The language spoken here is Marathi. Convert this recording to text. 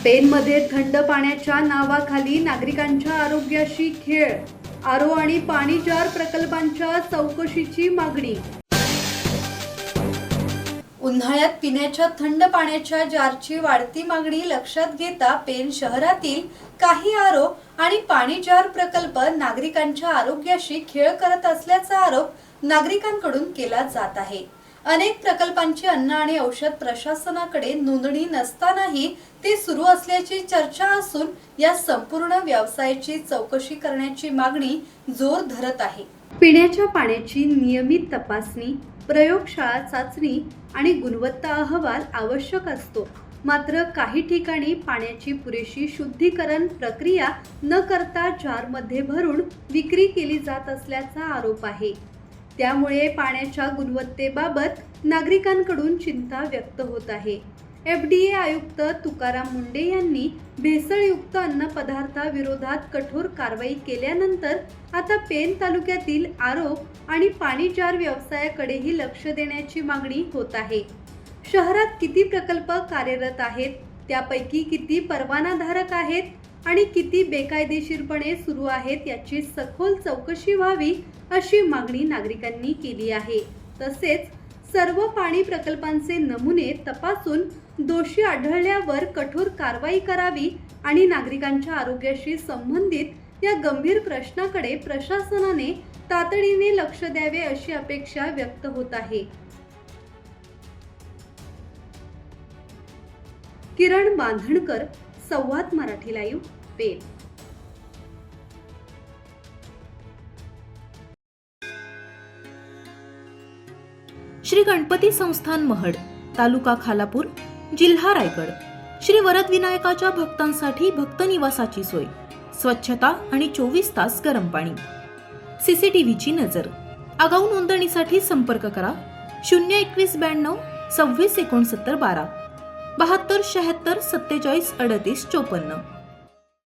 पेनमध्ये थंड पाण्याच्या नावाखाली नागरिकांच्या आरोग्याशी खेळ. आरो आणि पाणी जार प्रकल्पांच्या चौकशीची मागणी. उन्हाळ्यात पिण्याच्या थंड पाण्याच्या जारची वाढती मागणी लक्षात घेता पेन शहरातील काही आरो आणि पाणी जार प्रकल्प नागरिकांच्या आरोग्याशी खेळ करत असल्याचा आरोप नागरिकांकडून केला जात आहे. अनेक प्रकल्पांची अन्न आणि औषध प्रशासनाकडे नोंदणी नसतानाही ते सुरू असल्याची चर्चा असून या संपूर्ण व्यवसायाची चौकशी करण्याची मागणी जोर धरत आहे. पिण्याच्या पाण्याची नियमित तपासणी, प्रयोगशाळा चाचणी आणि गुणवत्ता अहवाल आवश्यक असतो. मात्र काही ठिकाणी पाण्याची पुरेशी शुद्धीकरण प्रक्रिया न करता जारमध्ये भरून विक्री केली जात असल्याचा आरोप आहे. त्यामुळे पाण्याच्या गुणवत्तेबाबत नागरिकांकडून चिंता व्यक्त होत आहे. FDA आयुक्त तुकाराम मुंडे यांनी भेसळयुक्त अन्नपदार्थाविरोधात कठोर कारवाई केल्यानंतर आता पेन तालुक्यातील आरो आणि पाणी जार व्यवसायाकडेही लक्ष देण्याची मागणी होत आहे. शहरात किती प्रकल्प कार्यरत आहेत, त्यापैकी किती परवानाधारक आहेत आणि किती बेकायदेशीरपणे सुरू आहेत याची सखोल चौकशी व्हावी अशी मागणी नागरिकांनी केली आहे. तसेच सर्व पाणी प्रकल्पांचे नमुने तपासून दोषी आढळल्यावर कठोर कारवाई करावी आणि नागरिकांच्या आरोग्याशी संबंधित या गंभीर प्रश्नाकडे प्रशासनाने तातडीने लक्ष द्यावे अशी अपेक्षा व्यक्त होत आहे. किरण बांधणकर, संवाद मराठी लाईव्ह, पेन. श्री गणपती संस्थान महड, तालुका खालापूर, जिल्हा रायगड. श्री वरदविनायकाच्या भक्तांसाठी भक्त निवासाची सोय, स्वच्छता आणि 24 तास गरम पाणी. CCTVची नजर. आगाऊ नोंदणीसाठी संपर्क करा 02192 26 69 12 72 76 47 38 54.